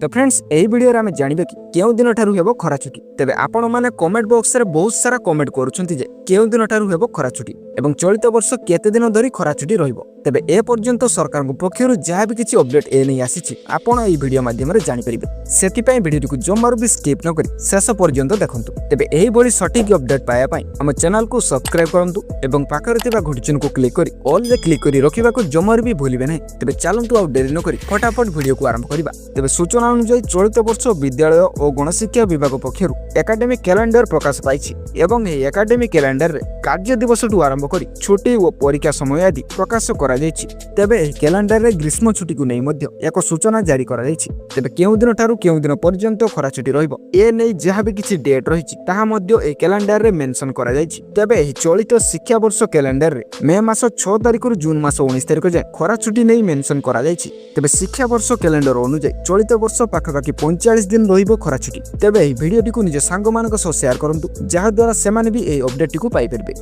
तो फ्रेंड्स एही वीडियो रे आमे जानिबे कि केउ दिन ठारू हेबो खरा छुटी। तेबे आपण माने कमेंट बॉक्स रे बहुत सारा कमेंट करूछंती जे केउ दिन ठारू हेबो खरा छुटी एवं चलित वर्ष केते दिन धरि खरा छुटी रहिबो। तेबे ए पर्यंत सरकार पक्षरु जहा भी किछि अपडेट ए नै आसीछि आपण एही वीडियो माध्यम रे जानि परिबे। सेति पय वीडियो को जमारु भी स्किप न करी शेष पर्यंत देखंतु। तेबे एही बडी सटीक अपडेट पाया पय हम चैनल को सब्सक्राइब करंतु एवं पाखरे थिबा घंटीचन को क्लिक करी ऑल रे क्लिक करी रखिबा को जमारु भी भूलिबे नै। तेबे चलंतु आ देरी न करी फटाफट वीडियो को आरंभ करिबा। तेबे सूचना अनुसार चलित वर्ष विद्यालय और गणशिक्षा विभाग पक्षर एकाडेमिक कैलेंडर प्रकाश पाइछि एवं एही एकाडेमिक कैलेंडर रे कार्य दिवस टू आरंभ करी छुट्टी और परीक्षा समय आदि प्रकाश करा जायछि। तेबे एही कैलेंडर रे ग्रीष्म छुट्टी को नै मध्य एक सूचना जारी करा जायछि। तेबे केउ दिन ठारू केउ दिन पर्यंत खरा छुट्टी रहिबो ए नै जहा भी किछि डेट रहिछि ताहा मध्य एही कैलेंडर रे मेंशन करा जायछि। तेबे एही चलित शिक्षा वर्ष कैलेंडर रे मे मास 6 तारिख रु जून मास 19 तारिख जाय खरा छुट्टी नै मेंशन करा जायछि। तेबे शिक्षा वर्ष कैलेंडर अनुसार चलित वर्ष पाखापाखि 45 दिन रहिबो खरा छुट्टी। तेबे एही वीडियो टी को निज सांग मानक सह शेयर करंतु जहा द्वारा सेमाने भी एही अपडेट टी को पाई परबे।